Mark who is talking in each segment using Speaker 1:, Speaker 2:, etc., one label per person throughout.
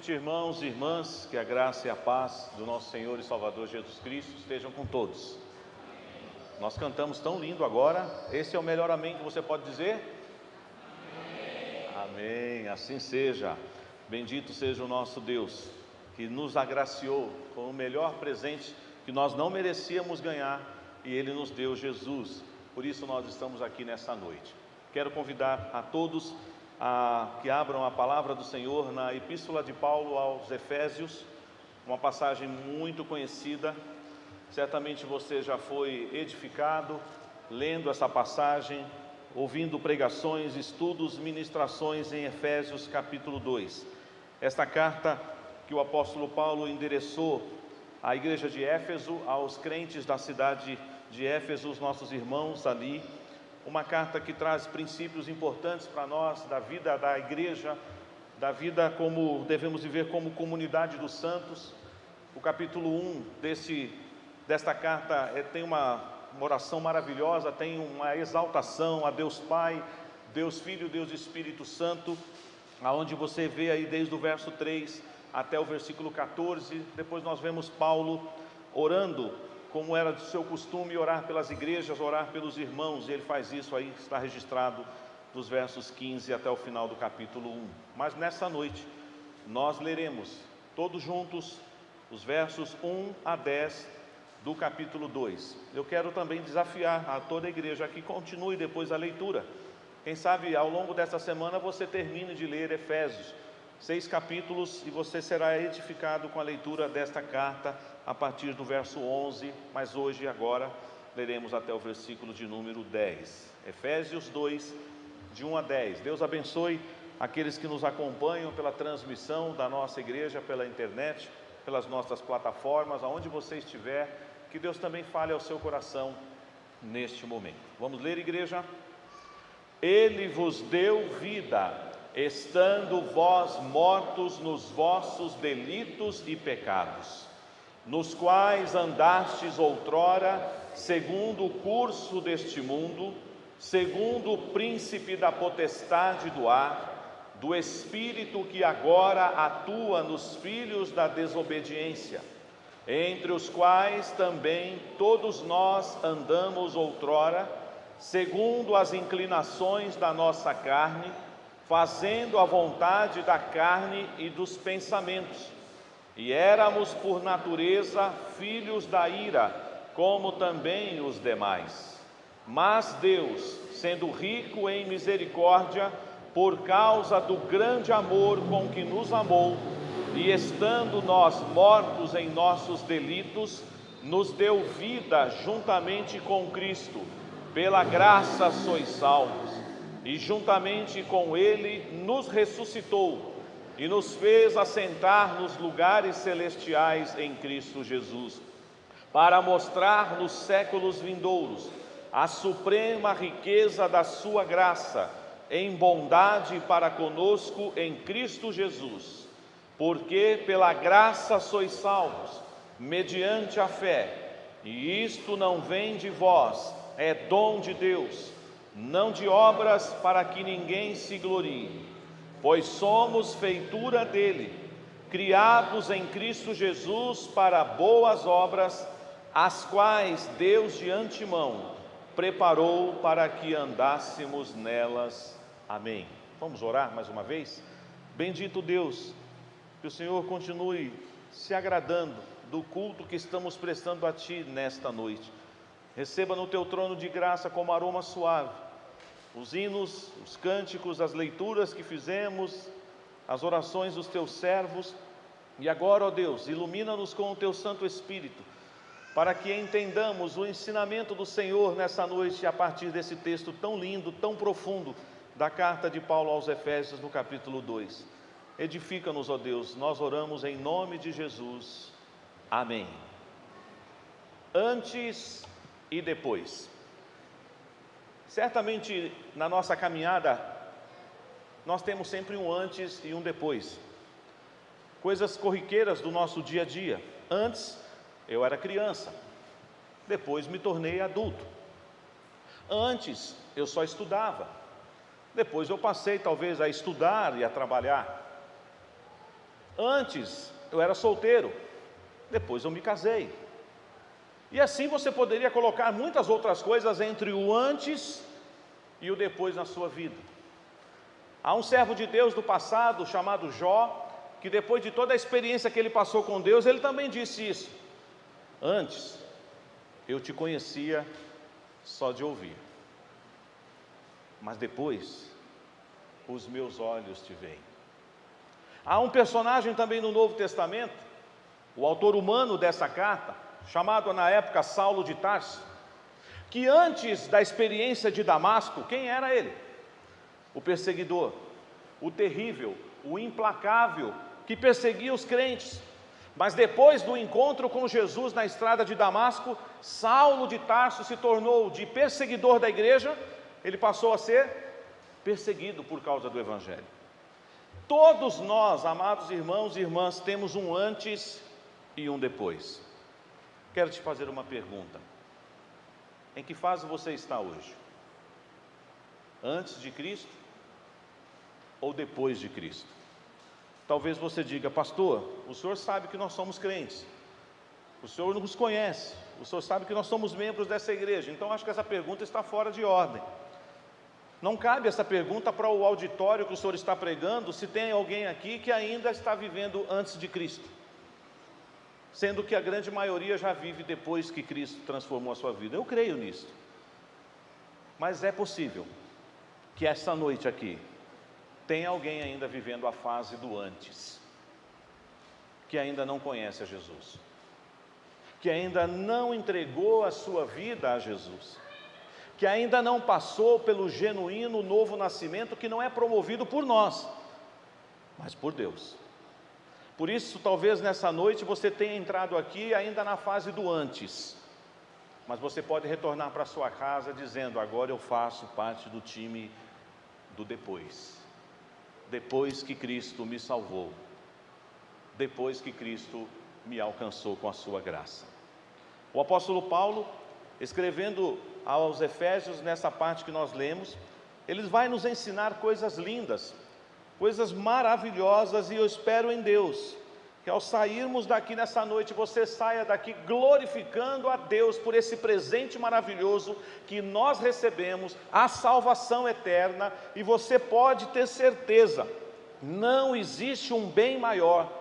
Speaker 1: noite, irmãos e irmãs, que a graça e a paz do nosso Senhor e Salvador Jesus Cristo estejam com todos. Nós cantamos tão lindo agora, esse é o melhor amém que você pode dizer? Amém, assim seja. Bendito seja o nosso Deus, que nos agraciou com o melhor presente que nós não merecíamos ganhar, e Ele nos deu Jesus. Por isso nós estamos aqui nessa noite. Quero convidar a todos que abram a palavra do Senhor na Epístola de Paulo aos Efésios, uma passagem muito conhecida. Certamente você já foi edificado lendo essa passagem, ouvindo pregações, estudos, ministrações em Efésios capítulo 2. Esta carta que o apóstolo Paulo endereçou à igreja de Éfeso, aos crentes da cidade de Éfeso, os nossos irmãos ali, uma carta que traz princípios importantes para nós, da vida da igreja, da vida como devemos viver como comunidade dos santos. O capítulo 1 desta carta tem uma oração maravilhosa, tem uma exaltação a Deus Pai, Deus Filho, Deus Espírito Santo, aonde você vê aí desde o verso 3 até o versículo 14, depois nós vemos Paulo orando, como era do seu costume, orar pelas igrejas, orar pelos irmãos, e ele faz isso aí, está registrado dos versos 15 até o final do capítulo 1. Mas nessa noite, nós leremos todos juntos os versos 1 a 10 do capítulo 2. Eu quero também desafiar a toda a igreja que continue depois a leitura. Quem sabe ao longo dessa semana você termine de ler Efésios, 6 capítulos, e você será edificado com a leitura desta carta a partir do verso 11, mas hoje e agora leremos até o versículo de número 10. Efésios 2, de 1 a 10. Deus abençoe aqueles que nos acompanham pela transmissão da nossa igreja, pela internet, pelas nossas plataformas, aonde você estiver, que Deus também fale ao seu coração neste momento. Vamos ler, igreja? Ele vos deu vida, estando vós mortos nos vossos delitos e pecados, nos quais andastes outrora, segundo o curso deste mundo, segundo o príncipe da potestade do ar, do espírito que agora atua nos filhos da desobediência, entre os quais também todos nós andamos outrora, segundo as inclinações da nossa carne, fazendo a vontade da carne e dos pensamentos. E éramos por natureza filhos da ira, como também os demais. Mas Deus, sendo rico em misericórdia, por causa do grande amor com que nos amou, e estando nós mortos em nossos delitos, nos deu vida juntamente com Cristo. Pela graça sois salvos, e juntamente com Ele nos ressuscitou, e nos fez assentar nos lugares celestiais em Cristo Jesus, para mostrar nos séculos vindouros a suprema riqueza da sua graça, em bondade para conosco em Cristo Jesus. Porque pela graça sois salvos, mediante a fé, e isto não vem de vós, é dom de Deus, não de obras para que ninguém se glorie. Pois somos feitura dele, criados em Cristo Jesus para boas obras, as quais Deus de antemão preparou para que andássemos nelas. Amém. Vamos orar mais uma vez? Bendito Deus, que o Senhor continue se agradando do culto que estamos prestando a Ti nesta noite. Receba no Teu trono de graça como aroma suave os hinos, os cânticos, as leituras que fizemos, as orações dos Teus servos. E agora, ó Deus, ilumina-nos com o Teu Santo Espírito, para que entendamos o ensinamento do Senhor nessa noite, a partir desse texto tão lindo, tão profundo, da carta de Paulo aos Efésios, no capítulo 2. Edifica-nos, ó Deus, nós oramos em nome de Jesus. Amém. Antes e depois. Certamente na nossa caminhada nós temos sempre um antes e um depois, coisas corriqueiras do nosso dia a dia. Antes eu era criança, depois me tornei adulto. Antes eu só estudava, depois eu passei talvez a estudar e a trabalhar. Antes eu era solteiro, depois eu me casei. E assim você poderia colocar muitas outras coisas entre o antes e o depois na sua vida. Há um servo de Deus do passado chamado Jó, que depois de toda a experiência que ele passou com Deus, ele também disse isso: antes eu te conhecia só de ouvir, mas depois os meus olhos te veem. Há um personagem também no Novo Testamento, o autor humano dessa carta, chamado na época Saulo de Tarso, que antes da experiência de Damasco, quem era ele? O perseguidor, o terrível, o implacável, que perseguia os crentes. Mas depois do encontro com Jesus na estrada de Damasco, Saulo de Tarso se tornou de perseguidor da igreja, ele passou a ser perseguido por causa do Evangelho. Todos nós, amados irmãos e irmãs, temos um antes e um depois. Quero te fazer uma pergunta: em que fase você está hoje? Antes de Cristo ou depois de Cristo? Talvez você diga: pastor, o senhor sabe que nós somos crentes, o senhor nos conhece, o senhor sabe que nós somos membros dessa igreja, então acho que essa pergunta está fora de ordem. Não cabe essa pergunta para o auditório que o senhor está pregando, se tem alguém aqui que ainda está vivendo antes de Cristo, sendo que a grande maioria já vive depois que Cristo transformou a sua vida. Eu creio nisso. Mas é possível que essa noite aqui tem alguém ainda vivendo a fase do antes, que ainda não conhece a Jesus, que ainda não entregou a sua vida a Jesus, que ainda não passou pelo genuíno novo nascimento, que não é promovido por nós, mas por Deus. Por isso, talvez nessa noite você tenha entrado aqui ainda na fase do antes, mas você pode retornar para sua casa dizendo: agora eu faço parte do time do depois. Depois que Cristo me salvou, depois que Cristo me alcançou com a sua graça. O apóstolo Paulo, escrevendo aos Efésios, nessa parte que nós lemos, ele vai nos ensinar coisas lindas, coisas maravilhosas, e eu espero em Deus que ao sairmos daqui nessa noite, você saia daqui glorificando a Deus por esse presente maravilhoso que nós recebemos, a salvação eterna. E você pode ter certeza, não existe um bem maior,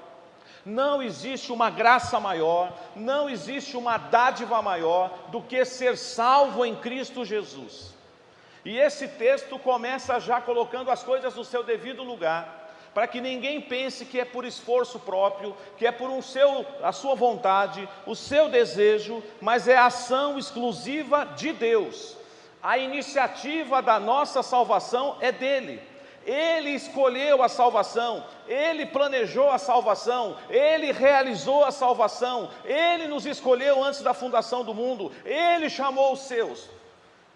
Speaker 1: não existe uma graça maior, não existe uma dádiva maior do que ser salvo em Cristo Jesus. E esse texto começa já colocando as coisas no seu devido lugar, para que ninguém pense que é por esforço próprio, que é por a sua vontade, o seu desejo, mas é a ação exclusiva de Deus. A iniciativa da nossa salvação é dele. Ele escolheu a salvação, Ele planejou a salvação, Ele realizou a salvação, Ele nos escolheu antes da fundação do mundo, Ele chamou os seus.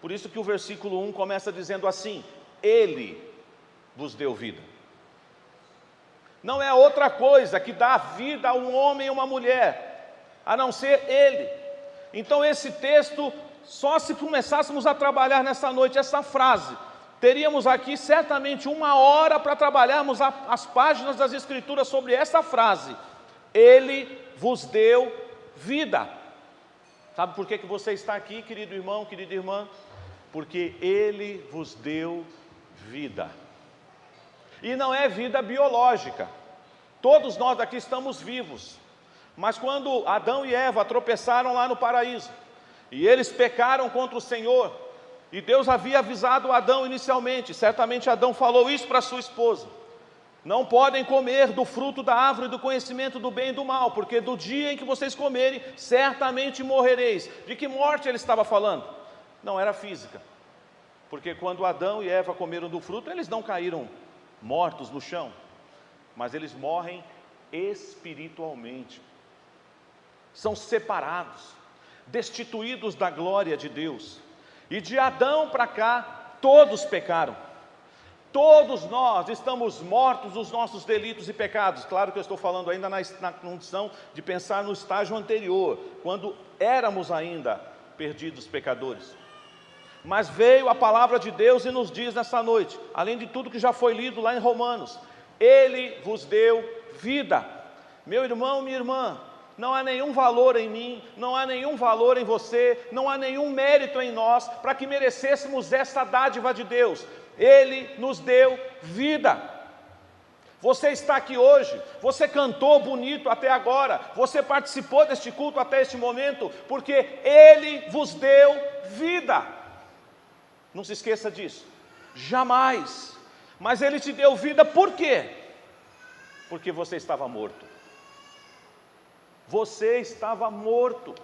Speaker 1: Por isso que o versículo 1 começa dizendo assim: Ele vos deu vida. Não é outra coisa que dá vida a um homem e uma mulher, a não ser Ele. Então esse texto, só se começássemos a trabalhar nessa noite essa frase, teríamos aqui certamente 1 hora para trabalharmos as páginas das Escrituras sobre essa frase: Ele vos deu vida. Sabe por que você está aqui, querido irmão, querida irmã? Porque Ele vos deu vida. E não é vida biológica. Todos nós aqui estamos vivos. Mas quando Adão e Eva tropeçaram lá no paraíso, e eles pecaram contra o Senhor, e Deus havia avisado Adão inicialmente, certamente Adão falou isso para sua esposa: não podem comer do fruto da árvore do conhecimento do bem e do mal, porque do dia em que vocês comerem, certamente morrereis. De que morte ele estava falando? Não era física, porque quando Adão e Eva comeram do fruto, eles não caíram mortos no chão, mas eles morrem espiritualmente, são separados, destituídos da glória de Deus. E de Adão para cá, todos pecaram. Todos nós estamos mortos dos nossos delitos e pecados. Claro que eu estou falando ainda na condição de pensar no estágio anterior, quando éramos ainda perdidos pecadores. Mas veio a palavra de Deus e nos diz nessa noite, além de tudo que já foi lido lá em Romanos: Ele vos deu vida. Meu irmão, minha irmã, não há nenhum valor em mim, não há nenhum valor em você, não há nenhum mérito em nós para que merecêssemos essa dádiva de Deus. Ele nos deu vida. Você está aqui hoje, você cantou bonito até agora, você participou deste culto até este momento, porque Ele vos deu vida. Não se esqueça disso, jamais. Mas Ele te deu vida por quê? Porque você estava morto. Você estava morto,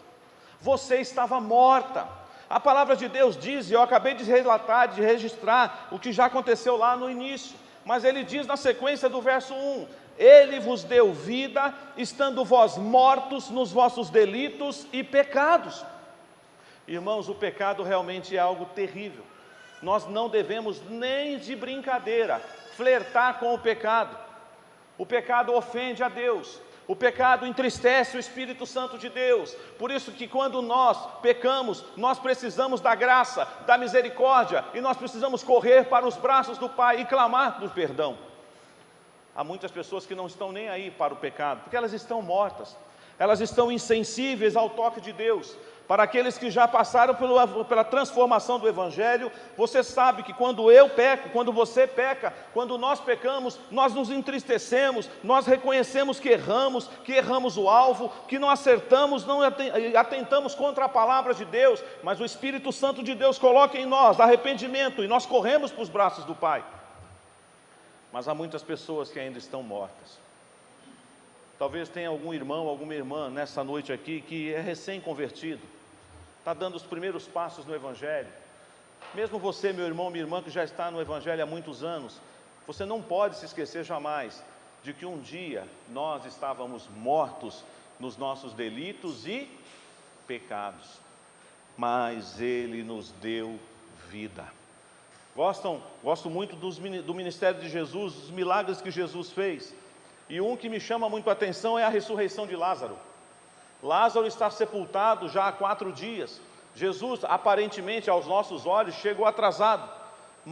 Speaker 1: você estava morta. A palavra de Deus diz, e eu acabei de relatar, de registrar o que já aconteceu lá no início, mas ele diz na sequência do verso 1, Ele vos deu vida, estando vós mortos nos vossos delitos e pecados. Irmãos, o pecado realmente é algo terrível. Nós não devemos nem de brincadeira flertar com o pecado. O pecado ofende a Deus. O pecado entristece o Espírito Santo de Deus. Por isso que quando nós pecamos, nós precisamos da graça, da misericórdia, e nós precisamos correr para os braços do Pai e clamar por perdão. Há muitas pessoas que não estão nem aí para o pecado, porque elas estão mortas, elas estão insensíveis ao toque de Deus. Para aqueles que já passaram pela transformação do Evangelho, você sabe que quando eu peco, quando você peca, quando nós pecamos, nós nos entristecemos, nós reconhecemos que erramos o alvo, que não acertamos, não atentamos contra a palavra de Deus, mas o Espírito Santo de Deus coloca em nós arrependimento e nós corremos para os braços do Pai. Mas há muitas pessoas que ainda estão mortas. Talvez tenha algum irmão, alguma irmã nessa noite aqui que é recém-convertido, está dando os primeiros passos no Evangelho. Mesmo você, meu irmão, minha irmã, que já está no Evangelho há muitos anos, você não pode se esquecer jamais de que um dia nós estávamos mortos nos nossos delitos e pecados, mas Ele nos deu vida. Gosto muito do ministério de Jesus, dos milagres que Jesus fez, e um que me chama muito a atenção é a ressurreição de Lázaro. Lázaro está sepultado já há 4 dias. Jesus, aparentemente, aos nossos olhos, chegou atrasado.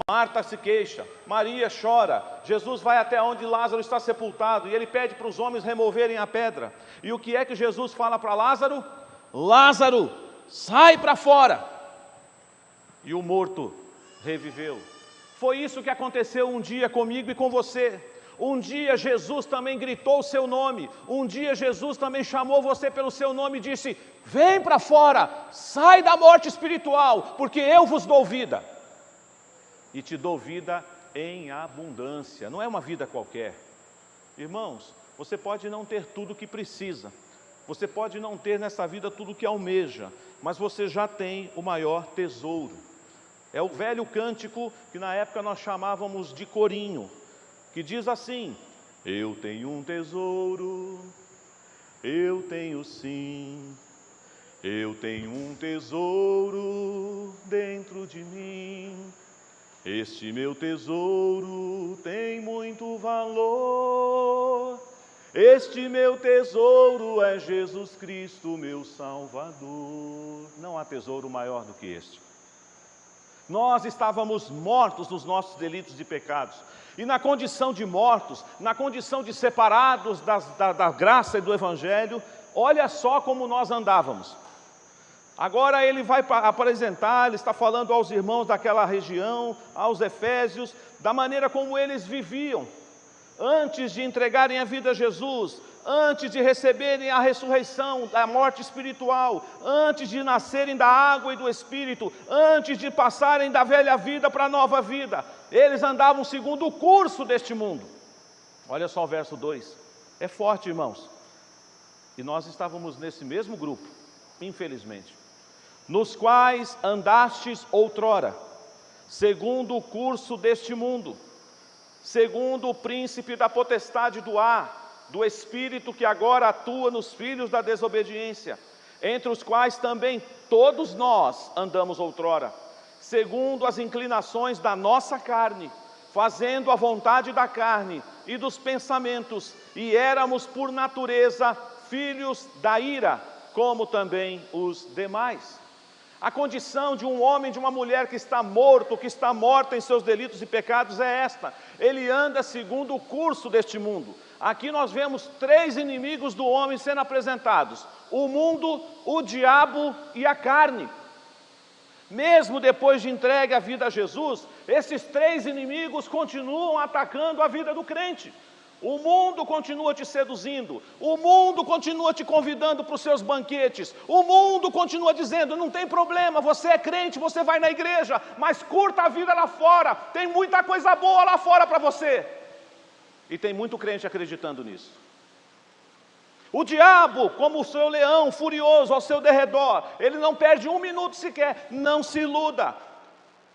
Speaker 1: Marta se queixa, Maria chora. Jesus vai até onde Lázaro está sepultado e ele pede para os homens removerem a pedra. E o que é que Jesus fala para Lázaro? Lázaro, sai para fora! E o morto reviveu. Foi isso que aconteceu um dia comigo e com você. Um dia Jesus também gritou o seu nome, um dia Jesus também chamou você pelo seu nome e disse: vem para fora, sai da morte espiritual, porque eu vos dou vida. E te dou vida em abundância, não é uma vida qualquer. Irmãos, você pode não ter tudo o que precisa, você pode não ter nessa vida tudo o que almeja, mas você já tem o maior tesouro. É o velho cântico que na época nós chamávamos de corinho, que diz assim: eu tenho um tesouro, eu tenho sim, eu tenho um tesouro dentro de mim. Este meu tesouro tem muito valor, este meu tesouro é Jesus Cristo, meu Salvador. Não há tesouro maior do que este. Nós estávamos mortos nos nossos delitos e pecados. E na condição de mortos, na condição de separados da graça e do Evangelho, olha só como nós andávamos. Agora ele vai apresentar, ele está falando aos irmãos daquela região, aos efésios, da maneira como eles viviam, antes de entregarem a vida a Jesus, antes de receberem a ressurreição da morte espiritual, antes de nascerem da água e do Espírito, antes de passarem da velha vida para a nova vida, eles andavam segundo o curso deste mundo. Olha só o verso 2, é forte, irmãos, e nós estávamos nesse mesmo grupo, infelizmente, nos quais andastes outrora, segundo o curso deste mundo, segundo o príncipe da potestade do ar, do espírito que agora atua nos filhos da desobediência, entre os quais também todos nós andamos outrora, segundo as inclinações da nossa carne, fazendo a vontade da carne e dos pensamentos, e éramos por natureza filhos da ira, como também os demais. A condição de um homem, de uma mulher que está morto, que está morta em seus delitos e pecados é esta: ele anda segundo o curso deste mundo. Aqui nós vemos três inimigos do homem sendo apresentados: o mundo, o diabo e a carne. Mesmo depois de entregue a vida a Jesus, esses três inimigos continuam atacando a vida do crente. O mundo continua te seduzindo, o mundo continua te convidando para os seus banquetes, o mundo continua dizendo: não tem problema, você é crente, você vai na igreja, mas curta a vida lá fora, tem muita coisa boa lá fora para você. E tem muito crente acreditando nisso. O diabo, como o seu leão furioso ao seu derredor, ele não perde um minuto sequer, não se iluda.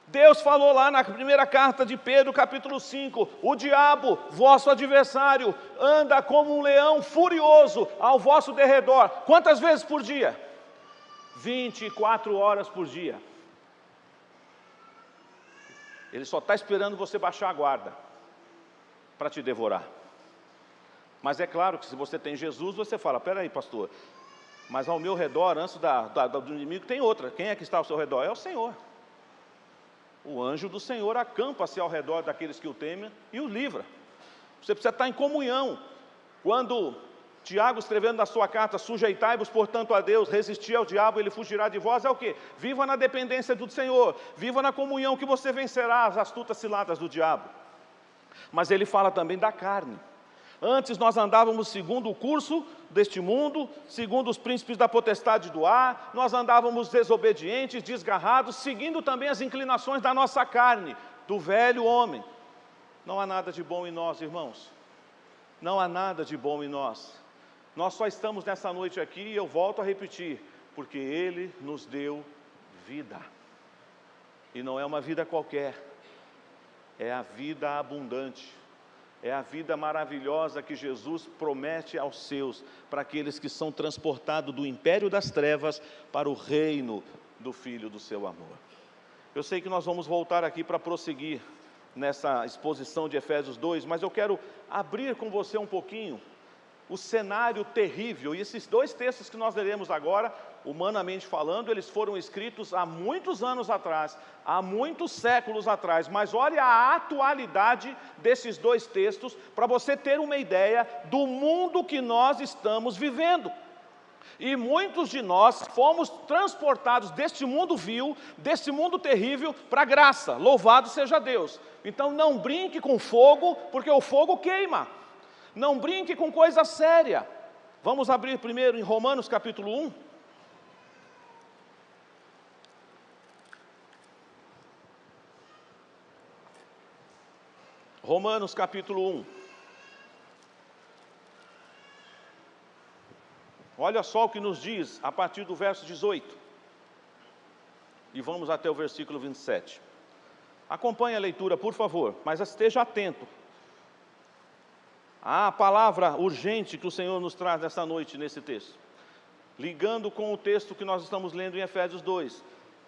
Speaker 1: Deus falou lá na primeira carta de Pedro, capítulo 5, o diabo, vosso adversário, anda como um leão furioso ao vosso derredor. Quantas vezes por dia? 24 horas por dia. Ele só está esperando você baixar a guarda para te devorar. Mas é claro que se você tem Jesus, você fala: espera aí, pastor, mas ao meu redor, antes do inimigo, tem outra. Quem é que está ao seu redor? É o Senhor. O anjo do Senhor acampa-se ao redor daqueles que o temem e o livra. Você precisa estar em comunhão. Quando Tiago, escrevendo na sua carta: sujeitai-vos, portanto, a Deus, resisti ao diabo, ele fugirá de vós, é o quê? Viva na dependência do Senhor, viva na comunhão, que você vencerá as astutas ciladas do diabo. Mas ele fala também da carne. Antes nós andávamos segundo o curso deste mundo, segundo os príncipes da potestade do ar, nós andávamos desobedientes, desgarrados, seguindo também as inclinações da nossa carne, do velho homem. Não há nada de bom em nós, irmãos. Não há nada de bom em nós. Nós só estamos nessa noite aqui, e eu volto a repetir, porque Ele nos deu vida. E não é uma vida qualquer, é a vida abundante. É a vida maravilhosa que Jesus promete aos seus, para aqueles que são transportados do império das trevas para o reino do Filho do seu amor. Eu sei que nós vamos voltar aqui para prosseguir nessa exposição de Efésios 2, mas eu quero abrir com você um pouquinho o cenário terrível. E esses dois textos que nós leremos agora, humanamente falando, eles foram escritos há muitos anos atrás, há muitos séculos atrás, mas olha a atualidade desses dois textos, para você ter uma ideia do mundo que nós estamos vivendo. E muitos de nós fomos transportados deste mundo vil, deste mundo terrível, para a graça. Louvado seja Deus. Então não brinque com fogo, porque o fogo queima. Não brinque com coisa séria. Vamos abrir primeiro em Romanos capítulo 1. Romanos capítulo 1. Olha só o que nos diz a partir do verso 18. E vamos até o versículo 27. Acompanhe a leitura, por favor, mas esteja atento à palavra urgente que o Senhor nos traz nessa noite, nesse texto. Ligando com o texto que nós estamos lendo em Efésios 2.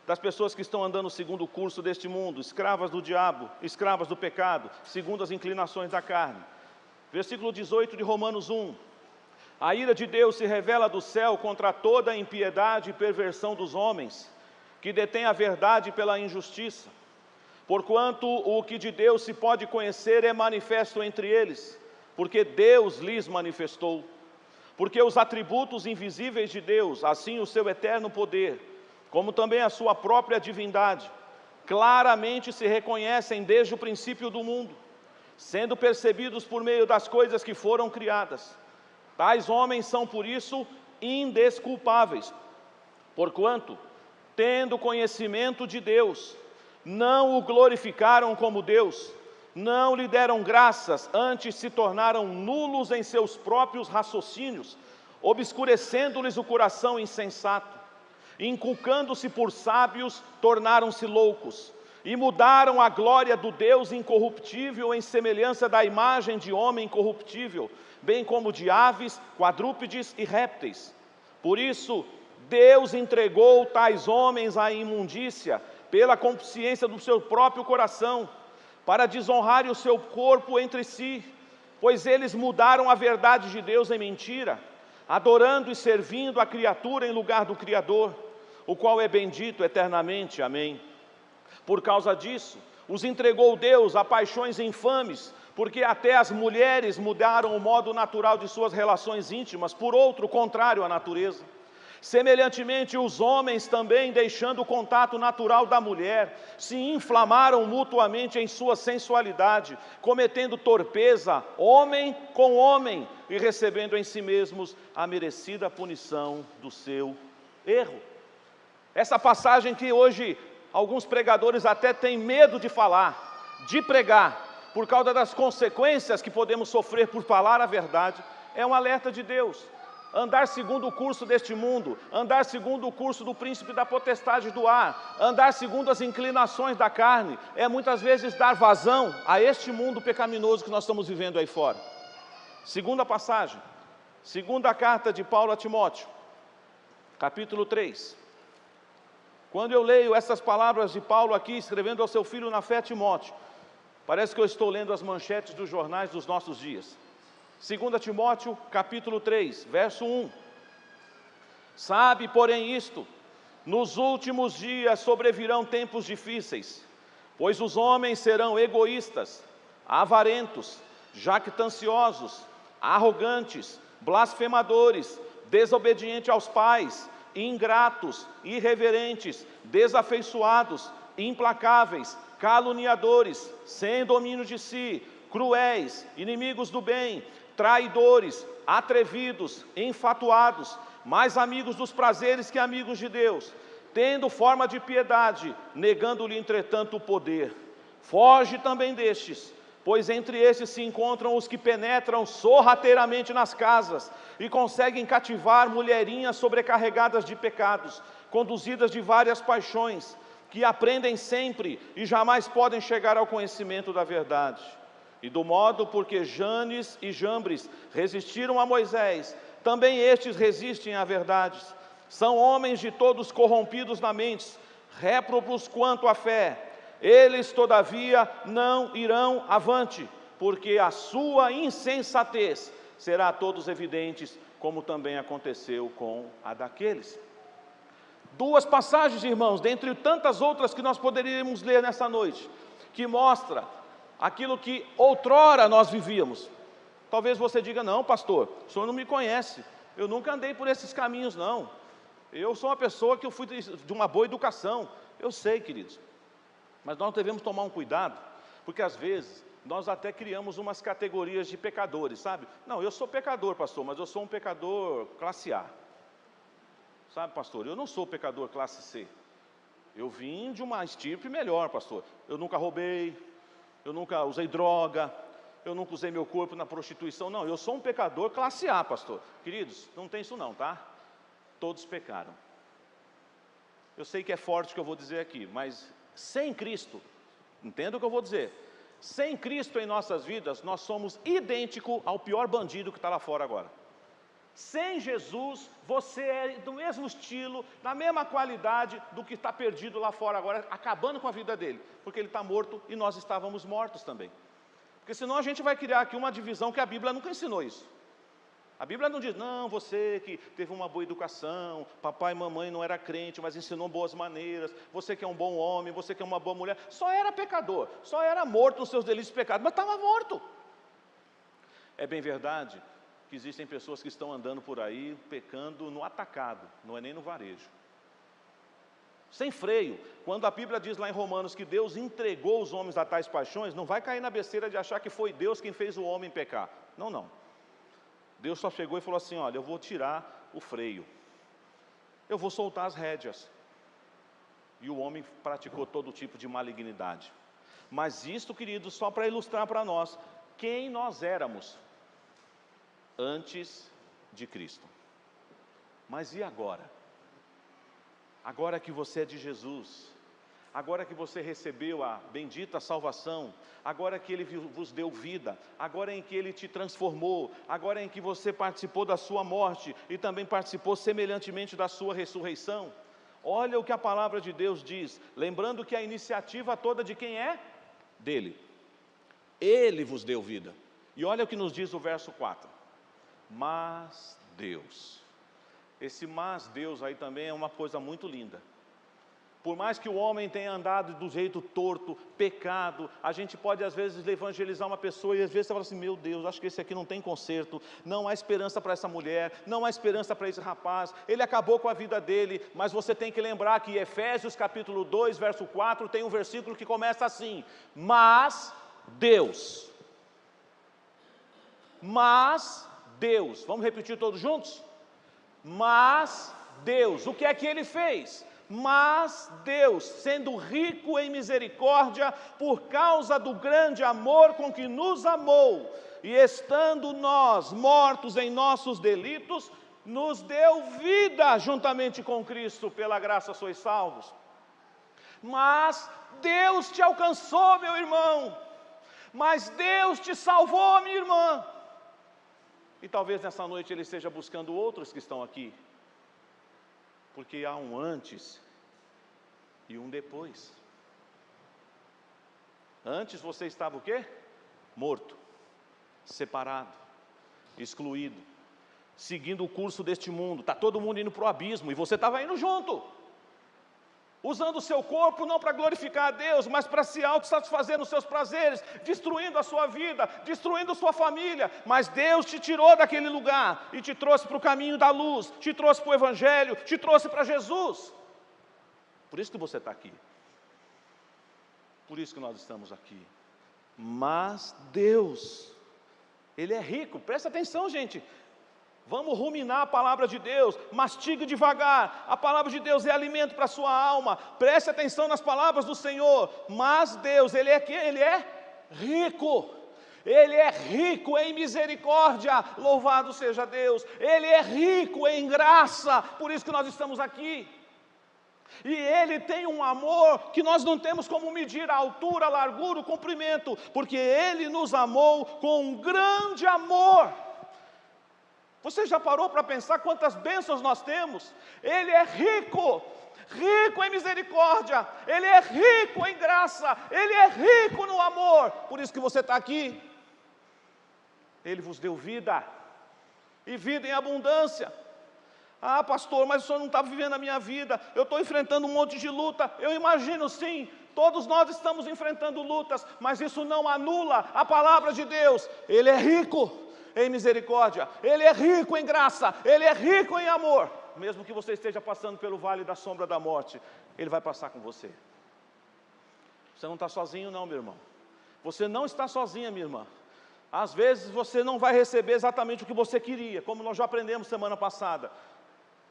Speaker 1: Das pessoas que estão andando segundo o curso deste mundo, escravas do diabo, escravas do pecado, segundo as inclinações da carne. Versículo 18 de Romanos 1. A ira de Deus se revela do céu contra toda a impiedade e perversão dos homens, que detêm a verdade pela injustiça. Porquanto o que de Deus se pode conhecer é manifesto entre eles, porque Deus lhes manifestou. Porque os atributos invisíveis de Deus, assim o seu eterno poder, como também a sua própria divindade, claramente se reconhecem desde o princípio do mundo, sendo percebidos por meio das coisas que foram criadas. Tais homens são, por isso, indesculpáveis, porquanto, tendo conhecimento de Deus, não o glorificaram como Deus, não lhe deram graças, antes se tornaram nulos em seus próprios raciocínios, obscurecendo-lhes o coração insensato. Inculcando-se por sábios, tornaram-se loucos, e mudaram a glória do Deus incorruptível em semelhança da imagem de homem corruptível, bem como de aves, quadrúpedes e répteis. Por isso, Deus entregou tais homens à imundícia, pela consciência do seu próprio coração, para desonrarem o seu corpo entre si, pois eles mudaram a verdade de Deus em mentira, adorando e servindo a criatura em lugar do Criador, o qual é bendito eternamente. Amém. Por causa disso, Os entregou Deus a paixões infames, porque até as mulheres mudaram o modo natural de suas relações íntimas por outro contrário à natureza. Semelhantemente, os homens também, deixando o contato natural da mulher, se inflamaram mutuamente em sua sensualidade, cometendo torpeza, homem com homem, e recebendo em si mesmos a merecida punição do seu erro. Essa passagem que hoje alguns pregadores até têm medo de falar, de pregar, por causa das consequências que podemos sofrer por falar a verdade, é um alerta de Deus. Andar segundo o curso deste mundo, andar segundo o curso do príncipe da potestade do ar, andar segundo as inclinações da carne, é muitas vezes dar vazão a este mundo pecaminoso que nós estamos vivendo aí fora. Segunda passagem, segunda carta de Paulo a Timóteo, capítulo 3. Quando eu leio essas palavras de Paulo aqui, escrevendo ao seu filho na fé, Timóteo, parece que eu estou lendo as manchetes dos jornais dos nossos dias. 2 Timóteo, capítulo 3, verso 1. Sabe, porém, isto: nos últimos dias sobrevirão tempos difíceis, pois os homens serão egoístas, avarentos, jactanciosos, arrogantes, blasfemadores, desobedientes aos pais, ingratos, irreverentes, desafeiçoados, implacáveis, caluniadores, sem domínio de si, cruéis, inimigos do bem, traidores, atrevidos, enfatuados, mais amigos dos prazeres que amigos de Deus, tendo forma de piedade, negando-lhe entretanto o poder. Foge também destes, pois entre estes se encontram os que penetram sorrateiramente nas casas e conseguem cativar mulherinhas sobrecarregadas de pecados, conduzidas de várias paixões, que aprendem sempre e jamais podem chegar ao conhecimento da verdade. E do modo porque Janes e Jambres resistiram a Moisés, também estes resistem à verdade. São homens de todos corrompidos na mente, réprobos quanto à fé. Eles, todavia, não irão avante, porque a sua insensatez será a todos evidente, como também aconteceu com a daqueles. Duas passagens, irmãos, dentre tantas outras que nós poderíamos ler nessa noite, que mostra aquilo que outrora nós vivíamos. Talvez você diga: não, pastor, o senhor não me conhece, eu nunca andei por esses caminhos, não. Eu sou uma pessoa que eu fui de uma boa educação. Eu sei, queridos, mas nós devemos tomar um cuidado, porque às vezes nós até criamos umas categorias de pecadores, sabe? Não, eu sou pecador, pastor, mas eu sou um pecador classe A. Sabe, pastor, eu não sou pecador classe C. Eu vim de uma estirpe melhor, pastor. Eu nunca roubei, eu nunca usei droga, eu nunca usei meu corpo na prostituição. Não, eu sou um pecador classe A, pastor. Queridos, não tem isso não, tá? Todos pecaram. Eu sei que é forte o que eu vou dizer aqui, mas sem Cristo, entenda o que eu vou dizer, sem Cristo em nossas vidas, nós somos idênticos ao pior bandido que está lá fora agora. Sem Jesus, você é do mesmo estilo, da mesma qualidade do que está perdido lá fora agora, acabando com a vida dele, porque ele está morto e nós estávamos mortos também. Porque senão a gente vai criar aqui uma divisão que a Bíblia nunca ensinou isso. A Bíblia não diz: não, você que teve uma boa educação, papai e mamãe não era crente, mas ensinou boas maneiras, você que é um bom homem, você que é uma boa mulher, só era pecador, só era morto nos seus delitos e pecados, mas estava morto. É bem verdade que existem pessoas que estão andando por aí pecando no atacado, não é nem no varejo, sem freio. Quando a Bíblia diz lá em Romanos que Deus entregou os homens a tais paixões, não vai cair na besteira de achar que foi Deus quem fez o homem pecar. Não, não. Deus só chegou e falou assim: olha, eu vou tirar o freio, eu vou soltar as rédeas. E o homem praticou todo tipo de malignidade. Mas isto, queridos, só para ilustrar para nós quem nós éramos antes de Cristo. Mas e agora? Agora que você é de Jesus, agora que você recebeu a bendita salvação, agora que Ele vos deu vida, agora em que Ele te transformou, agora em que você participou da sua morte e também participou semelhantemente da sua ressurreição, olha o que a palavra de Deus diz, lembrando que a iniciativa toda de quem é? Dele. Ele vos deu vida. E olha o que nos diz o verso 4. Mas Deus. Esse mas Deus aí também é uma coisa muito linda. Por mais que o homem tenha andado do jeito torto, pecado, a gente pode às vezes evangelizar uma pessoa e às vezes você fala assim, meu Deus, acho que esse aqui não tem conserto, não há esperança para essa mulher, não há esperança para esse rapaz, ele acabou com a vida dele, mas você tem que lembrar que Efésios capítulo 2, verso 4, tem um versículo que começa assim, mas Deus, vamos repetir todos juntos? Mas Deus, o que é que ele fez? Mas Deus, sendo rico em misericórdia, por causa do grande amor com que nos amou, e estando nós mortos em nossos delitos, nos deu vida juntamente com Cristo, pela graça sois salvos. Mas Deus te alcançou, meu irmão, mas Deus te salvou, minha irmã. E talvez nessa noite Ele esteja buscando outros que estão aqui, porque há um antes e um depois. Antes você estava o quê? Morto, separado, excluído, seguindo o curso deste mundo. Está todo mundo indo para o abismo e você estava indo junto, usando o seu corpo não para glorificar a Deus, mas para se autossatisfazer nos seus prazeres, destruindo a sua vida, destruindo a sua família. Mas Deus te tirou daquele lugar e te trouxe para o caminho da luz, te trouxe para o Evangelho, te trouxe para Jesus. Por isso que você está aqui, por isso que nós estamos aqui. Mas Deus, Ele é rico, presta atenção, gente. Vamos ruminar a palavra de Deus, mastigue devagar, a palavra de Deus é alimento para a sua alma, preste atenção nas palavras do Senhor. Mas Deus, Ele é quem? Ele é rico, Ele é rico em misericórdia, louvado seja Deus, Ele é rico em graça, por isso que nós estamos aqui. E Ele tem um amor que nós não temos como medir a altura, a largura, o comprimento, porque Ele nos amou com um grande amor. Você já parou para pensar quantas bênçãos nós temos? Ele é rico, rico em misericórdia, Ele é rico em graça, Ele é rico no amor. Por isso que você está aqui. Ele vos deu vida, e vida em abundância. Ah, pastor, mas o senhor não está vivendo a minha vida, eu estou enfrentando um monte de luta. Eu imagino sim, todos nós estamos enfrentando lutas, mas isso não anula a palavra de Deus. Ele é rico em misericórdia, Ele é rico em graça, Ele é rico em amor. Mesmo que você esteja passando pelo vale da sombra da morte, Ele vai passar com você. Você não está sozinho não, meu irmão. Você não está sozinha, minha irmã. Às vezes você não vai receber exatamente o que você queria, como nós já aprendemos semana passada.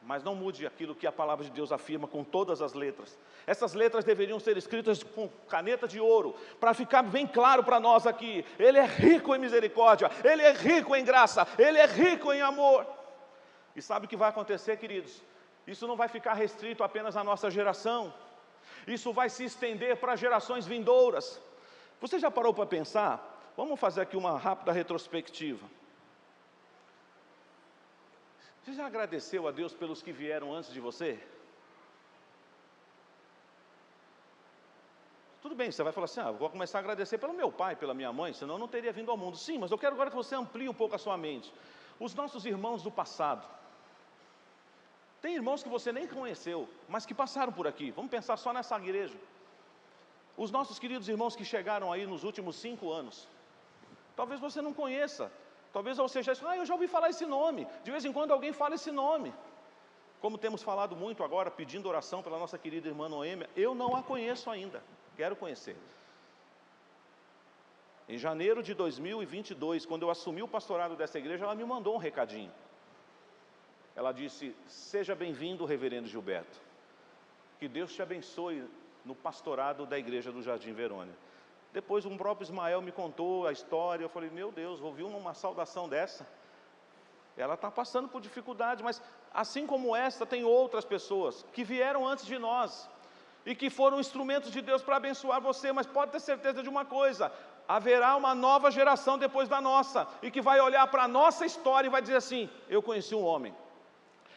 Speaker 1: Mas não mude aquilo que a palavra de Deus afirma com todas as letras. Essas letras deveriam ser escritas com caneta de ouro, para ficar bem claro para nós aqui. Ele é rico em misericórdia, Ele é rico em graça, Ele é rico em amor. E sabe o que vai acontecer, queridos? Isso não vai ficar restrito apenas à nossa geração. Isso vai se estender para gerações vindouras. Você já parou para pensar? Vamos fazer aqui uma rápida retrospectiva. Você já agradeceu a Deus pelos que vieram antes de você? Tudo bem, você vai falar assim, vou começar a agradecer pelo meu pai, pela minha mãe, senão eu não teria vindo ao mundo. Sim, mas eu quero agora que você amplie um pouco a sua mente. Os nossos irmãos do passado. Tem irmãos que você nem conheceu, mas que passaram por aqui. Vamos pensar só nessa igreja. Os nossos queridos irmãos que chegaram aí nos últimos 5 anos. Talvez você não conheça. Talvez você já eu já ouvi falar esse nome. De vez em quando alguém fala esse nome. Como temos falado muito agora, pedindo oração pela nossa querida irmã Noêmia, eu não a conheço ainda, quero conhecer. Em janeiro de 2022, quando eu assumi o pastorado dessa igreja, ela me mandou um recadinho. Ela disse, seja bem-vindo, reverendo Gilberto. Que Deus te abençoe no pastorado da igreja do Jardim Verônia. Depois um próprio Ismael me contou a história, eu falei, meu Deus, ouvi uma saudação dessa. Ela está passando por dificuldade, mas assim como esta, tem outras pessoas que vieram antes de nós e que foram instrumentos de Deus para abençoar você, mas pode ter certeza de uma coisa, haverá uma nova geração depois da nossa, e que vai olhar para a nossa história e vai dizer assim, eu conheci um homem,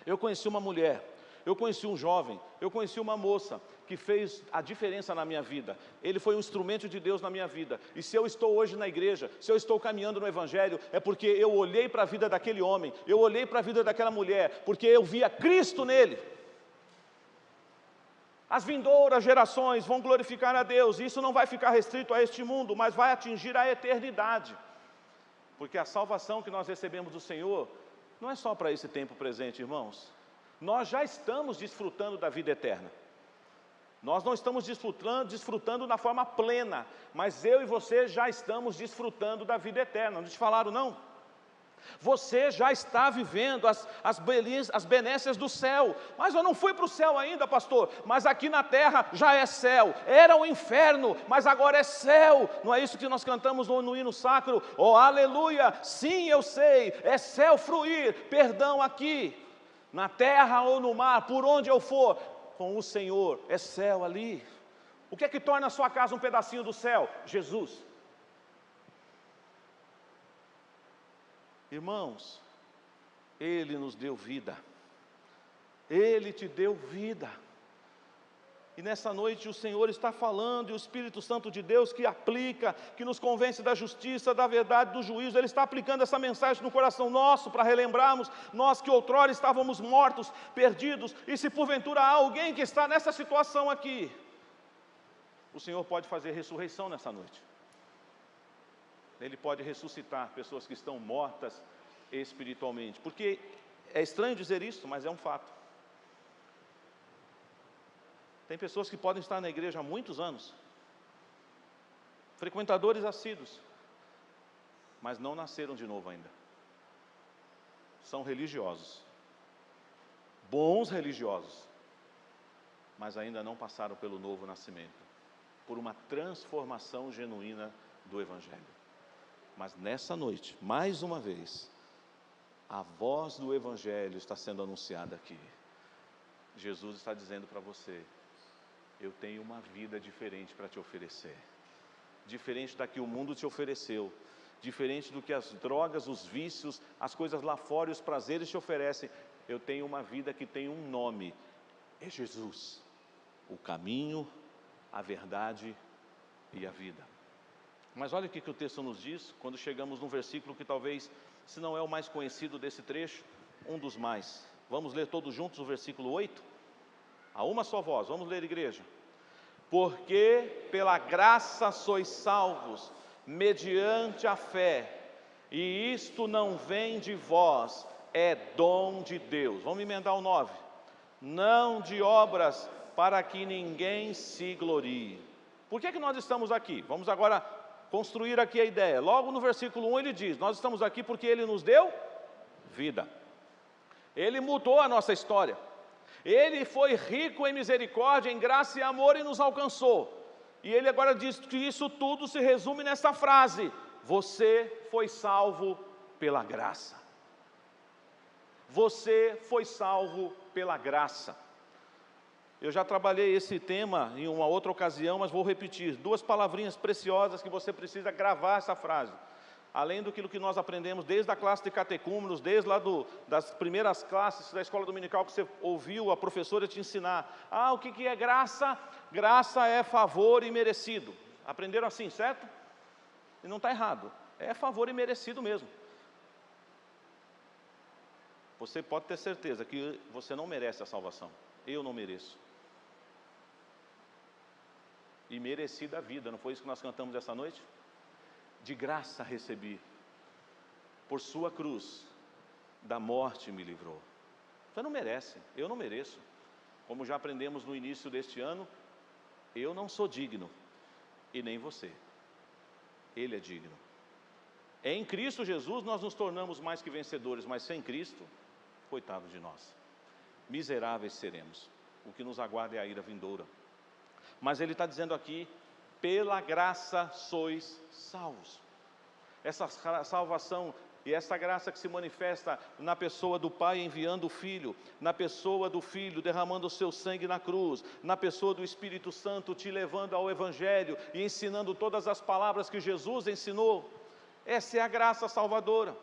Speaker 1: eu conheci uma mulher, eu conheci um jovem, eu conheci uma moça que fez a diferença na minha vida. Ele foi um instrumento de Deus na minha vida. E se eu estou hoje na igreja, se eu estou caminhando no Evangelho, é porque eu olhei para a vida daquele homem, eu olhei para a vida daquela mulher, porque eu via Cristo nele. As vindouras gerações vão glorificar a Deus. Isso não vai ficar restrito a este mundo, mas vai atingir a eternidade. Porque a salvação que nós recebemos do Senhor não é só para esse tempo presente, irmãos. Nós já estamos desfrutando da vida eterna. Nós não estamos desfrutando da forma plena, mas eu e você já estamos desfrutando da vida eterna. Não te falaram, não? Você já está vivendo as benécias do céu. Mas eu não fui para o céu ainda, pastor. Mas aqui na terra já é céu. Era o inferno, mas agora é céu. Não é isso que nós cantamos no hino sacro? Oh, aleluia! Sim, eu sei, é céu fruir, perdão aqui. Na terra ou no mar, por onde eu for, com o Senhor, é céu ali. O que é que torna a sua casa um pedacinho do céu? Jesus. Irmãos, Ele nos deu vida, Ele te deu vida, e nessa noite o Senhor está falando, e o Espírito Santo de Deus que aplica, que nos convence da justiça, da verdade, do juízo, Ele está aplicando essa mensagem no coração nosso, para relembrarmos, nós que outrora estávamos mortos, perdidos, e se porventura há alguém que está nessa situação aqui, o Senhor pode fazer ressurreição nessa noite. Ele pode ressuscitar pessoas que estão mortas espiritualmente. Porque é estranho dizer isso, mas é um fato. Tem pessoas que podem estar na igreja há muitos anos, frequentadores assíduos, mas não nasceram de novo ainda. São religiosos, bons religiosos, mas ainda não passaram pelo novo nascimento, por uma transformação genuína do Evangelho. Mas nessa noite, mais uma vez, a voz do Evangelho está sendo anunciada aqui. Jesus está dizendo para você, eu tenho uma vida diferente para te oferecer. Diferente da que o mundo te ofereceu. Diferente do que as drogas, os vícios, as coisas lá fora e os prazeres te oferecem. Eu tenho uma vida que tem um nome. É Jesus. O caminho, a verdade e a vida. Mas olha o que o texto nos diz, quando chegamos num versículo que talvez, se não é o mais conhecido desse trecho, um dos mais. Vamos ler todos juntos o versículo 8? A uma só voz, vamos ler, igreja. Porque pela graça sois salvos, mediante a fé, e isto não vem de vós, é dom de Deus. Vamos emendar o 9. Não de obras, para que ninguém se glorie. Por que nós estamos aqui? Vamos agora construir aqui a ideia. Logo no versículo 1 ele diz, nós estamos aqui porque Ele nos deu vida. Ele mudou a nossa história. Ele foi rico em misericórdia, em graça e amor e nos alcançou. E Ele agora diz que isso tudo se resume nessa frase: você foi salvo pela graça. Você foi salvo pela graça. Eu já trabalhei esse tema em uma outra ocasião, mas vou repetir. 2 palavrinhas preciosas que você precisa gravar essa frase. Além do que nós aprendemos desde a classe de catecúmenos, desde lá das primeiras classes da escola dominical que você ouviu a professora te ensinar. O que é graça? Graça é favor e merecido. Aprenderam assim, certo? E não está errado. É favor e merecido mesmo. Você pode ter certeza que você não merece a salvação. Eu não mereço. E merecida a vida, não foi isso que nós cantamos essa noite? De graça recebi, por sua cruz, da morte me livrou. Você não merece, eu não mereço. Como já aprendemos no início deste ano, eu não sou digno, e nem você. Ele é digno. Em Cristo Jesus nós nos tornamos mais que vencedores, mas sem Cristo, coitado de nós. Miseráveis seremos, o que nos aguarda é a ira vindoura. Mas Ele está dizendo aqui, pela graça sois salvos. Essa salvação e essa graça que se manifesta na pessoa do Pai enviando o Filho, na pessoa do Filho derramando o seu sangue na cruz, na pessoa do Espírito Santo te levando ao Evangelho e ensinando todas as palavras que Jesus ensinou. Essa é a graça salvadora.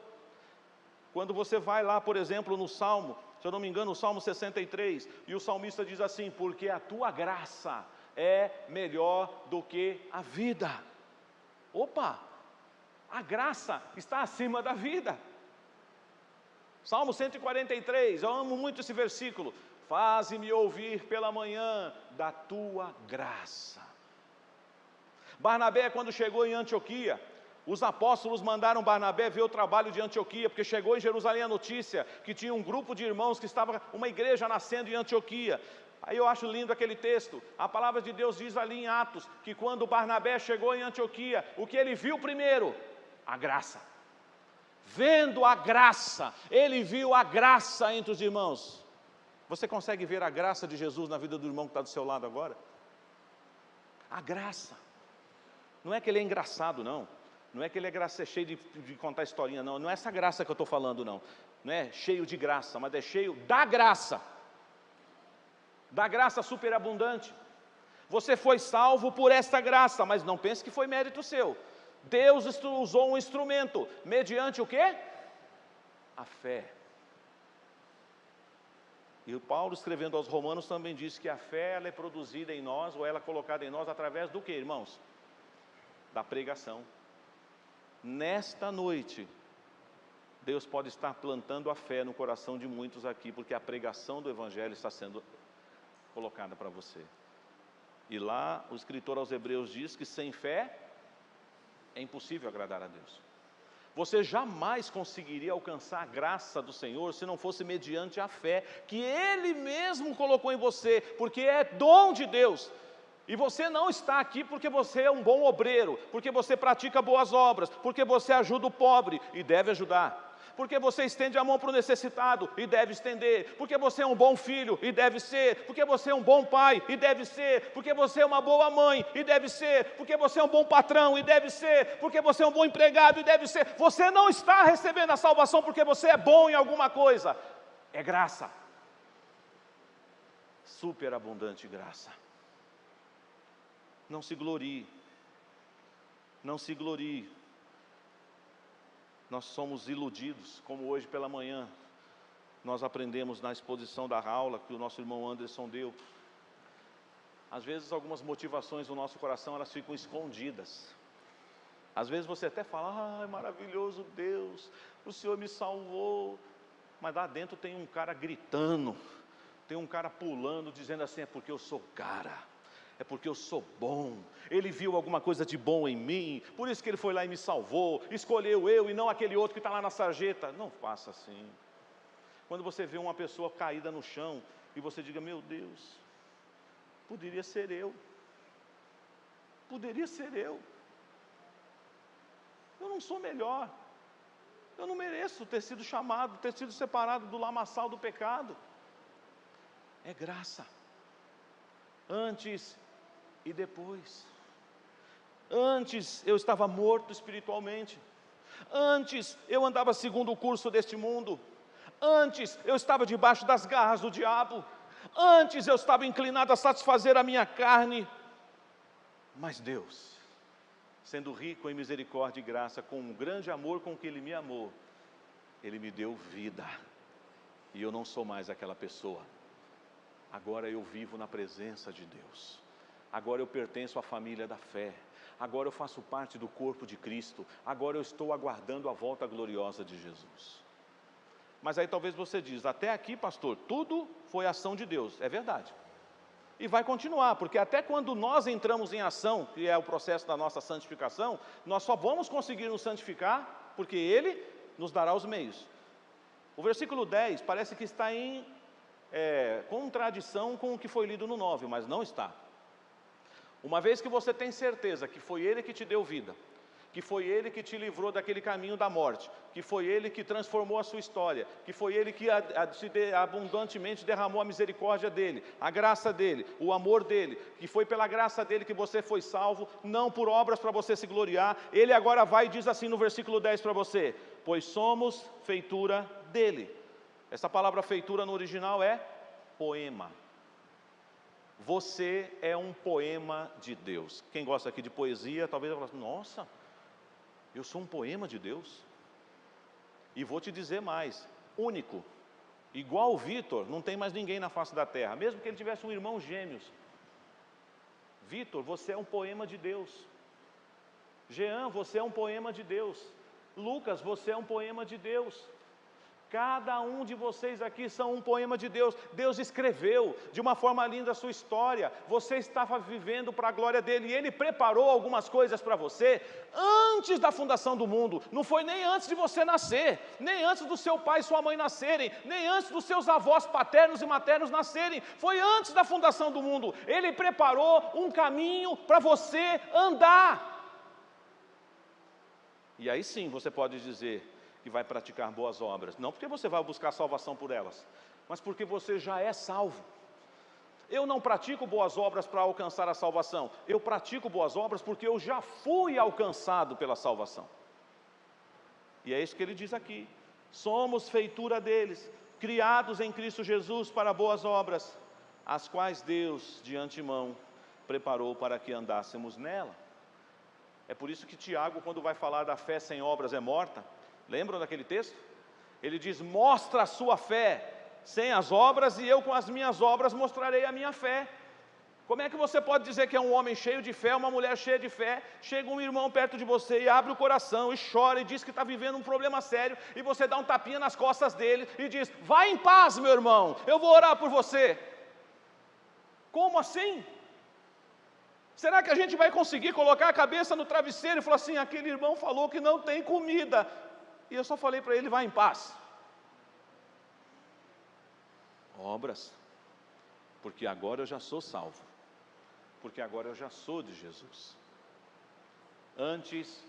Speaker 1: Quando você vai lá, por exemplo, no Salmo, se eu não me engano, o Salmo 63, e o salmista diz assim, porque a tua graça é melhor do que a vida. Opa! A graça está acima da vida. Salmo 143, eu amo muito esse versículo. faze-me ouvir pela manhã da tua graça. Barnabé, quando chegou em Antioquia, os apóstolos mandaram Barnabé ver o trabalho de Antioquia, porque chegou em Jerusalém a notícia que tinha um grupo de irmãos que estava, uma igreja nascendo em Antioquia. Aí eu acho lindo aquele texto, a palavra de Deus diz ali em Atos, que quando Barnabé chegou em Antioquia, o que ele viu primeiro? A graça. Vendo a graça, ele viu a graça entre os irmãos. Você consegue ver a graça de Jesus na vida do irmão que está do seu lado agora? A graça. Não é que ele é engraçado, não. Não é que ele é cheio de contar historinha, não. Não é essa graça que eu estou falando, não. Não é cheio de graça, mas é cheio da graça. Da graça superabundante. Você foi salvo por esta graça, mas não pense que foi mérito seu. Deus usou um instrumento, mediante o quê? A fé. E o Paulo, escrevendo aos Romanos, também diz que a fé ela é produzida em nós, ou ela é colocada em nós através do quê, irmãos? Da pregação. Nesta noite, Deus pode estar plantando a fé no coração de muitos aqui, porque a pregação do Evangelho está sendo colocada para você. E lá, o escritor aos Hebreus diz que sem fé é impossível agradar a Deus. Você jamais conseguiria alcançar a graça do Senhor se não fosse mediante a fé que Ele mesmo colocou em você, porque é dom de Deus. E você não está aqui porque você é um bom obreiro, porque você pratica boas obras, porque você ajuda o pobre e deve ajudar, porque você estende a mão para o necessitado e deve estender, porque você é um bom filho e deve ser, porque você é um bom pai e deve ser, porque você é uma boa mãe e deve ser, porque você é um bom patrão e deve ser, porque você é um bom empregado e deve ser. Você não está recebendo a salvação porque você é bom em alguma coisa, é graça, superabundante graça. Não se glorie, não se glorie. Nós somos iludidos, como hoje pela manhã nós aprendemos na exposição da aula que o nosso irmão Anderson deu. Às vezes algumas motivações do nosso coração elas ficam escondidas. Às vezes você até fala, maravilhoso Deus, o Senhor me salvou. Mas lá dentro tem um cara gritando, tem um cara pulando, dizendo assim, é porque eu sou cara. É porque eu sou bom, Ele viu alguma coisa de bom em mim, por isso que Ele foi lá e me salvou, escolheu eu e não aquele outro que está lá na sarjeta. Não faça assim. Quando você vê uma pessoa caída no chão, e você diga, meu Deus, poderia ser eu, eu não sou melhor, eu não mereço ter sido chamado, ter sido separado do lamaçal do pecado. É graça, antes e depois. Antes eu estava morto espiritualmente, antes eu andava segundo o curso deste mundo, antes eu estava debaixo das garras do diabo, antes eu estava inclinado a satisfazer a minha carne, mas Deus, sendo rico em misericórdia e graça, com um grande amor com que Ele me amou, Ele me deu vida, e eu não sou mais aquela pessoa. Agora eu vivo na presença de Deus, agora eu pertenço à família da fé, agora eu faço parte do corpo de Cristo, agora eu estou aguardando a volta gloriosa de Jesus. Mas aí talvez você diz, até aqui pastor, tudo foi ação de Deus. É verdade, e vai continuar, porque até quando nós entramos em ação, que é o processo da nossa santificação, nós só vamos conseguir nos santificar, porque Ele nos dará os meios. O versículo 10 parece que está em contradição com o que foi lido no 9, mas não está. Uma vez que você tem certeza que foi Ele que te deu vida, que foi Ele que te livrou daquele caminho da morte, que foi Ele que transformou a sua história, que foi Ele que abundantemente derramou a misericórdia dEle, a graça dEle, o amor dEle, que foi pela graça dEle que você foi salvo, não por obras para você se gloriar. Ele agora vai e diz assim no versículo 10 para você, pois somos feitura dEle. Essa palavra feitura no original é poema. Você é um poema de Deus. Quem gosta aqui de poesia, talvez vai falar assim, nossa, eu sou um poema de Deus. E vou te dizer mais, único, igual o Vitor, não tem mais ninguém na face da terra, mesmo que ele tivesse um irmão gêmeos. Vitor, você é um poema de Deus. Jean, você é um poema de Deus. Lucas, você é um poema de Deus. Cada um de vocês aqui são um poema de Deus. Deus escreveu de uma forma linda a sua história. Você estava vivendo para a glória dele. E ele preparou algumas coisas para você antes da fundação do mundo. Não foi nem antes de você nascer, nem antes do seu pai e sua mãe nascerem, nem antes dos seus avós paternos e maternos nascerem. Foi antes da fundação do mundo. Ele preparou um caminho para você andar. E aí sim você pode dizer que vai praticar boas obras, não porque você vai buscar salvação por elas, mas porque você já é salvo. Eu não pratico boas obras para alcançar a salvação, eu pratico boas obras porque eu já fui alcançado pela salvação. E é isso que ele diz aqui: somos feitura deles, criados em Cristo Jesus para boas obras, as quais Deus de antemão preparou para que andássemos nela. É por isso que Tiago, quando vai falar da fé sem obras é morta, lembram daquele texto? Ele diz: mostra a sua fé sem as obras, e eu com as minhas obras mostrarei a minha fé. Como é que você pode dizer que é um homem cheio de fé, uma mulher cheia de fé? Chega um irmão perto de você e abre o coração e chora e diz que está vivendo um problema sério, e você dá um tapinha nas costas dele e diz: vai em paz, meu irmão, eu vou orar por você. Como assim? Será que a gente vai conseguir colocar a cabeça no travesseiro e falar assim: aquele irmão falou que não tem comida, e eu só falei para ele: vai em paz? Obras, porque agora eu já sou salvo, porque agora eu já sou de Jesus, antes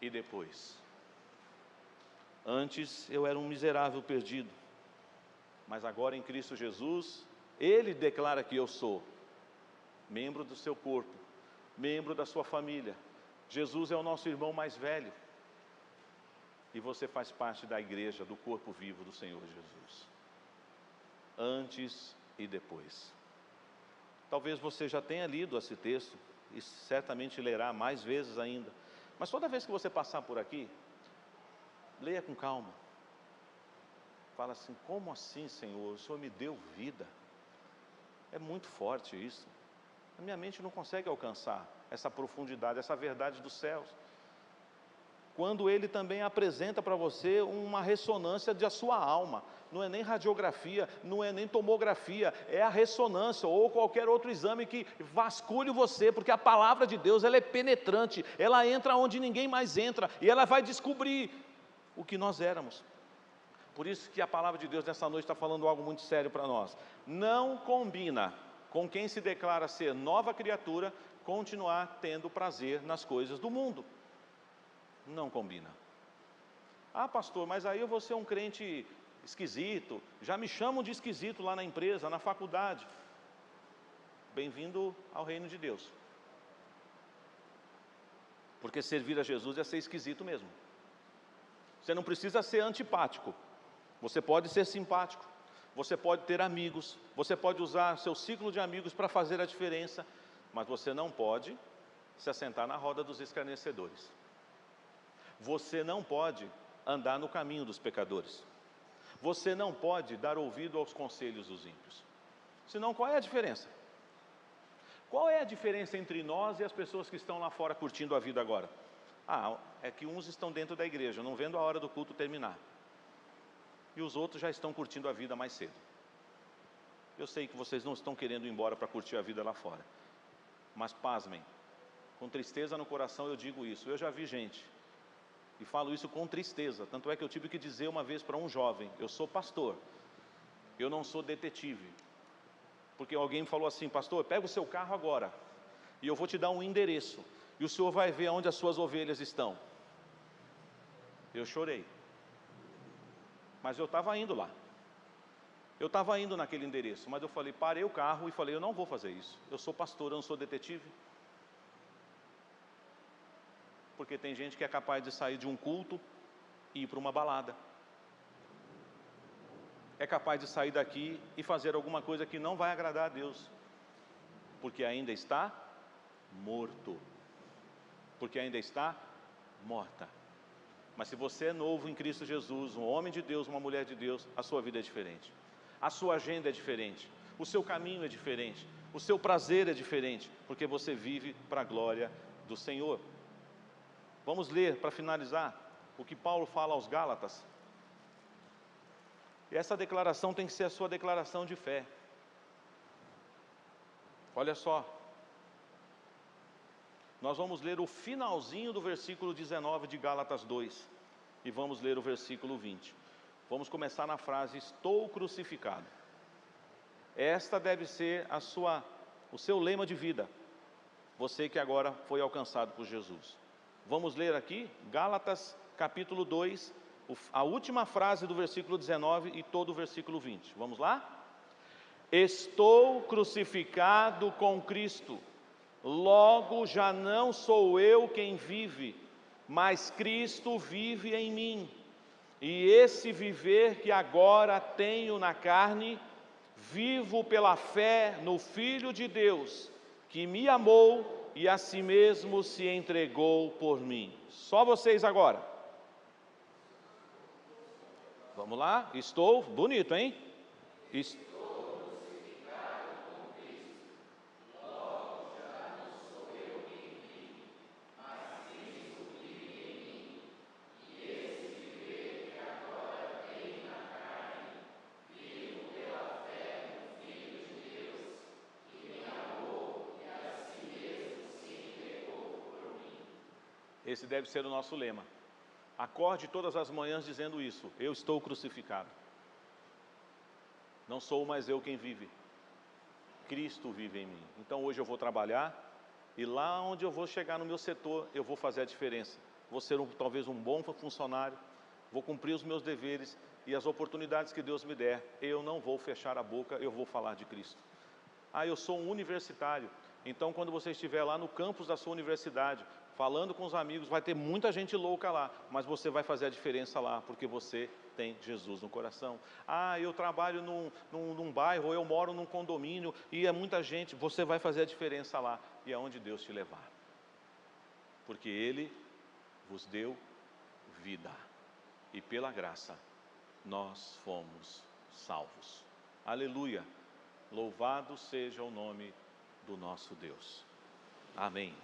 Speaker 1: e depois. Antes eu era um miserável perdido, mas agora em Cristo Jesus, Ele declara que eu sou membro do seu corpo, membro da sua família. Jesus é o nosso irmão mais velho, e você faz parte da igreja, do corpo vivo do Senhor Jesus, antes e depois. Talvez você já tenha lido esse texto, e certamente lerá mais vezes ainda, mas toda vez que você passar por aqui, leia com calma. Fala assim: como assim, Senhor? O Senhor me deu vida. É muito forte isso. A minha mente não consegue alcançar essa profundidade, essa verdade dos céus. Quando Ele também apresenta para você uma ressonância da sua alma, não é nem radiografia, não é nem tomografia, é a ressonância ou qualquer outro exame que vasculhe você, porque a palavra de Deus, ela é penetrante, ela entra onde ninguém mais entra, e ela vai descobrir o que nós éramos. Por isso que a palavra de Deus nessa noite está falando algo muito sério para nós. Não combina com quem se declara ser nova criatura continuar tendo prazer nas coisas do mundo. Não combina. Ah, pastor, mas aí eu vou ser um crente esquisito, já me chamam de esquisito lá na empresa, na faculdade. Bem-vindo ao reino de Deus. Porque servir a Jesus é ser esquisito mesmo. Você não precisa ser antipático, você pode ser simpático, você pode ter amigos, você pode usar seu ciclo de amigos para fazer a diferença, mas você não pode se assentar na roda dos escarnecedores. Você não pode andar no caminho dos pecadores. Você não pode dar ouvido aos conselhos dos ímpios. Senão, qual é a diferença? Qual é a diferença entre nós e as pessoas que estão lá fora curtindo a vida agora? Ah, é que uns estão dentro da igreja, não vendo a hora do culto terminar. E os outros já estão curtindo a vida mais cedo. Eu sei que vocês não estão querendo ir embora para curtir a vida lá fora. Mas pasmem, com tristeza no coração eu digo isso. Eu já vi gente, e falo isso com tristeza, tanto é que eu tive que dizer uma vez para um jovem: eu sou pastor, eu não sou detetive. Porque alguém me falou assim: pastor, pega o seu carro agora, e eu vou te dar um endereço, e o senhor vai ver onde as suas ovelhas estão. Eu chorei. Mas eu estava indo lá. Eu estava indo naquele endereço, mas eu falei, parei o carro e falei: eu não vou fazer isso. Eu sou pastor, eu não sou detetive. Porque tem gente que é capaz de sair de um culto e ir para uma balada. É capaz de sair daqui e fazer alguma coisa que não vai agradar a Deus. Porque ainda está morto. Porque ainda está morta. Mas se você é novo em Cristo Jesus, um homem de Deus, uma mulher de Deus, a sua vida é diferente. A sua agenda é diferente. O seu caminho é diferente. O seu prazer é diferente. Porque você vive para a glória do Senhor. Vamos ler, para finalizar, o que Paulo fala aos Gálatas. E essa declaração tem que ser a sua declaração de fé. Olha só, nós vamos ler o finalzinho do versículo 19 de Gálatas 2 e vamos ler o versículo 20. Vamos começar na frase: estou crucificado. Esta deve ser o seu lema de vida, você que agora foi alcançado por Jesus. Vamos ler aqui, Gálatas capítulo 2, a última frase do versículo 19 e todo o versículo 20. Vamos lá? Estou crucificado com Cristo, logo já não sou eu quem vive, mas Cristo vive em mim. E esse viver que agora tenho na carne, vivo pela fé no Filho de Deus, que me amou e a si mesmo se entregou por mim. Só vocês agora. Vamos lá? Estou, bonito, hein? Estou crucificado com Cristo, logo já não sou eu quem vive, mas Cristo vive em mim. E esse viver que agora tenho na carne, vivo pela fé no Filho de Deus, que me amou e a si mesmo se entregou por mim. Esse deve ser o nosso lema. Acorde todas as manhãs dizendo isso: eu estou crucificado. Não sou mais eu quem vive, Cristo vive em mim. Então hoje eu vou trabalhar e lá onde eu vou chegar no meu setor, eu vou fazer a diferença. Vou ser talvez um bom funcionário, vou cumprir os meus deveres e as oportunidades que Deus me der, eu não vou fechar a boca, eu vou falar de Cristo. Eu sou um universitário, então quando você estiver lá no campus da sua universidade, falando com os amigos, vai ter muita gente louca lá, mas você vai fazer a diferença lá, porque você tem Jesus no coração. Eu trabalho num bairro, ou eu moro num condomínio, e é muita gente, você vai fazer a diferença lá, e é onde Deus te levar. Porque Ele vos deu vida, e pela graça, nós fomos salvos. Aleluia! Louvado seja o nome do nosso Deus. Amém.